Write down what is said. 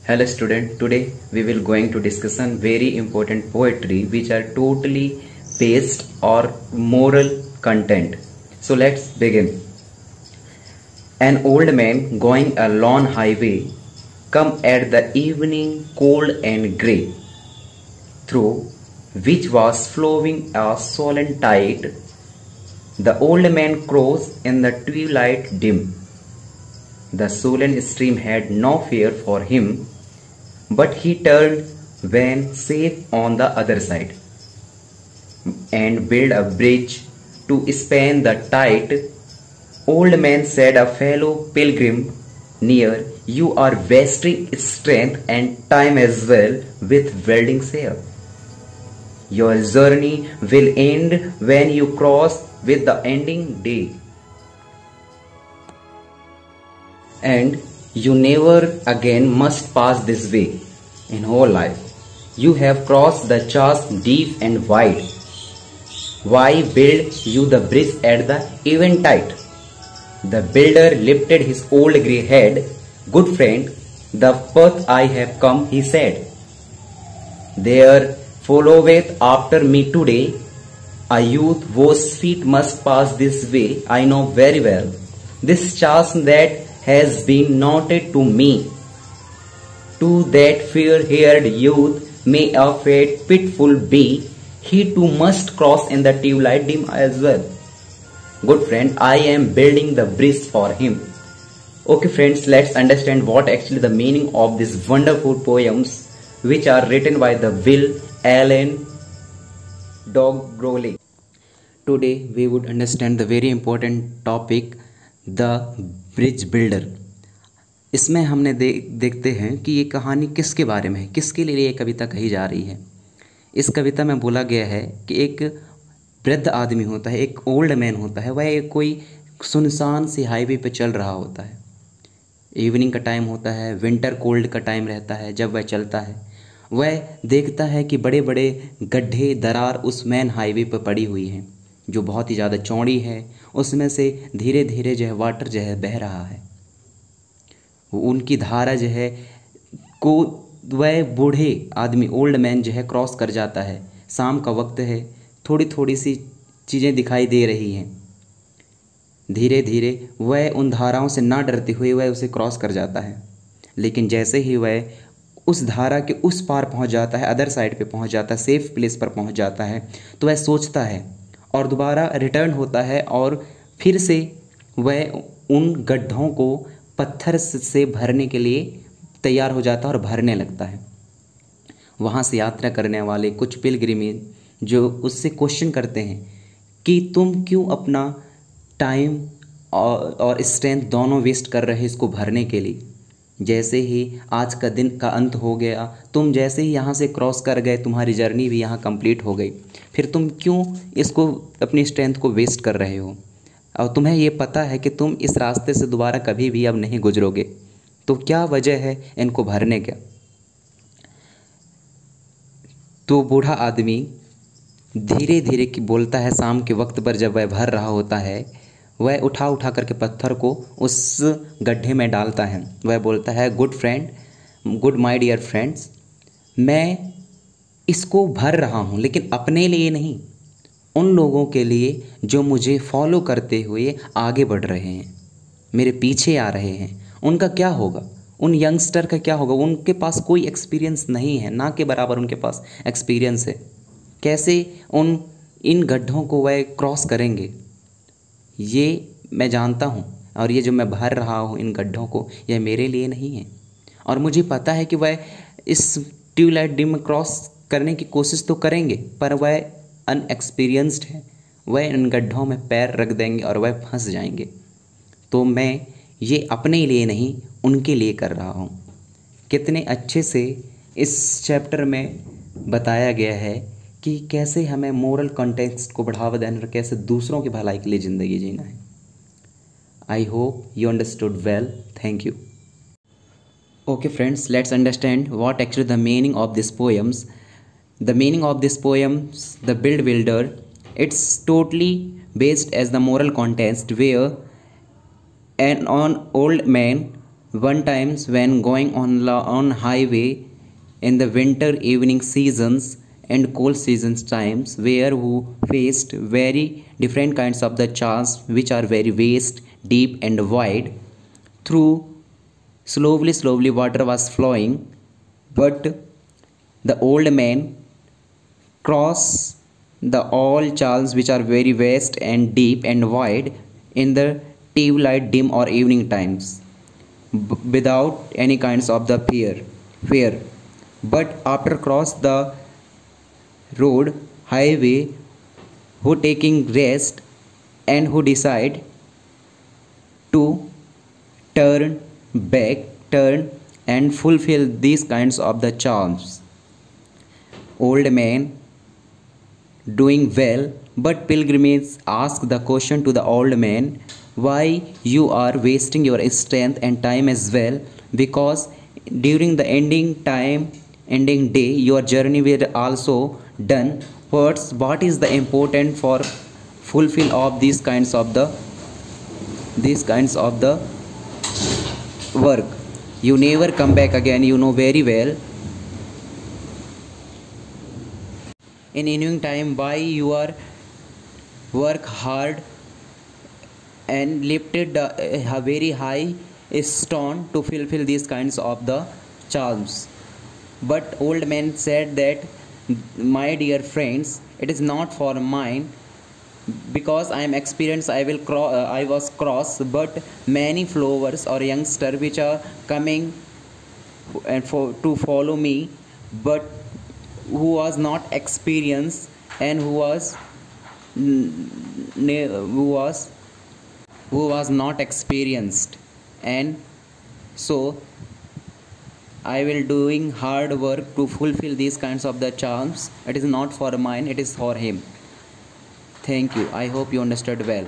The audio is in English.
Hello student, today we will going to discuss some very important poetry which are totally based or moral content. So let's begin. An old man going a long highway come at the evening cold and grey, through which was flowing a sullen tide. The old man crossed in the twilight dim. The sullen stream had no fear for him, but he turned when safe on the other side, and built a bridge to span the tide. Old man said, a fellow pilgrim near, you are wasting strength and time as well with welding sail. Your journey will end when you cross with the ending day, and you never again must pass this way in whole life. You have crossed the chasm deep and wide. Why build you the bridge at the eventide? The builder lifted his old grey head. Good friend, the path I have come, he said. There followeth after me today a youth whose feet must pass this way. I know very well this chasm that has been noted to me. To that fair-haired youth may a fate pitful be. He too must cross in the twilight dim as well. Good friend, I am building the bridge for him. Okay friends, let's understand what actually the meaning of these wonderful poems which are written by the Will Allen Dog-Growley. Today we would understand the very important topic, the bridge builder. इसमें हमने देखते हैं कि ये कहानी किसके बारे में है, किसके लिए ये कविता कही जा रही है। इस कविता में बोला गया है कि एक वृद्ध आदमी होता है, एक ओल्ड मैन होता है, वह कोई सुनसान सी हाईवे पे चल रहा होता है। इवनिंग का टाइम होता है, विंटर कोल्ड का टाइम रहता है। जब वह चलता है वह देखता है कि बड़े बड़े गड्ढे दरार उस मेन हाईवे पर पड़ी हुई हैं जो बहुत ही ज़्यादा चौड़ी है। उसमें से धीरे धीरे जो है वाटर जो है बह रहा है। उनकी धारा जो है को वह बूढ़े आदमी ओल्ड मैन जो है क्रॉस कर जाता है। शाम का वक्त है, थोड़ी थोड़ी सी चीज़ें दिखाई दे रही हैं। धीरे धीरे वह उन धाराओं से ना डरते हुए वह उसे क्रॉस कर जाता है। लेकिन जैसे ही वह उस धारा के उस पार पहुंच जाता है, अदर साइड पे पहुंच जाता है, सेफ प्लेस पर पहुंच जाता है, तो वह सोचता है और दोबारा रिटर्न होता है और फिर से वह उन गड्ढों को पत्थर से भरने के लिए तैयार हो जाता है और भरने लगता है। वहाँ से यात्रा करने वाले कुछ पिलग्रिम जो उससे क्वेश्चन करते हैं कि तुम क्यों अपना टाइम और स्ट्रेंथ दोनों वेस्ट कर रहे इसको भरने के लिए। जैसे ही आज का दिन का अंत हो गया, तुम जैसे ही यहाँ से क्रॉस कर गए, तुम्हारी जर्नी भी यहाँ कंप्लीट हो गई, फिर तुम क्यों इसको अपनी स्ट्रेंथ को वेस्ट कर रहे हो। और तुम्हें ये पता है कि तुम इस रास्ते से दोबारा कभी भी अब नहीं गुजरोगे, तो क्या वजह है इनको भरने का। तो बूढ़ा आदमी धीरे धीरे बोलता है। शाम के वक्त पर जब वह भर रहा होता है, वह उठा उठा करके पत्थर को उस गड्ढे में डालता है। वह बोलता है, गुड माय डियर फ्रेंड्स, मैं इसको भर रहा हूँ लेकिन अपने लिए नहीं, उन लोगों के लिए जो मुझे फॉलो करते हुए आगे बढ़ रहे हैं, मेरे पीछे आ रहे हैं। उनका क्या होगा, उन यंगस्टर का क्या होगा। उनके पास कोई एक्सपीरियंस नहीं है, ना के बराबर उनके पास एक्सपीरियंस है। कैसे इन गड्ढों को वह क्रॉस करेंगे, ये मैं जानता हूँ। और ये जो मैं भर रहा हूँ इन गड्ढों को, यह मेरे लिए नहीं है। और मुझे पता है कि वह इस ट्यूबलाइट डिम में क्रॉस करने की कोशिश तो करेंगे, पर वह अनएक्सपीरियंस्ड है, वह इन गड्ढों में पैर रख देंगे और वह फंस जाएंगे। तो मैं ये अपने लिए नहीं, उनके लिए कर रहा हूँ। कितने अच्छे से इस चैप्टर में बताया गया है कि कैसे हमें मोरल कंटेक्स्ट को बढ़ावा देना और कैसे दूसरों की भलाई के लिए ज़िंदगी जीना है। I hope you understood well. Thank you. Okay friends, let's understand what actually the meaning of these poems. The meaning of this poems, The Bridge Builder, it's totally based as the moral context where an old man One times when going on highway in the winter evening seasons and cold seasons times, where who faced very different kinds of the channels which are very vast, deep and wide. Through slowly water was flowing, but the old man crossed the all channels which are very vast and deep and wide in the twilight dim or evening times without any kinds of the fear. But after cross the road highway, who taking rest and who decide to turn turn and fulfill these kinds of the charms. Old man doing well, but pilgrims ask the question to the old man, why you are wasting your strength and time as well, because during the ending day your journey will also done. What is the important for fulfill of these kinds of the work? You never come back again, you know very well. In evening time, why you are work hard and lifted a very high stone to fulfill these kinds of the charms. But old man said that, my dear friends, it is not for mine, because I am experienced. I was cross, but many followers or youngster which are coming and to follow me, but who was not experienced and who was not experienced, and so I will doing hard work to fulfill these kinds of the charms. It is not for mine, it is for him. Thank you. I hope you understood well.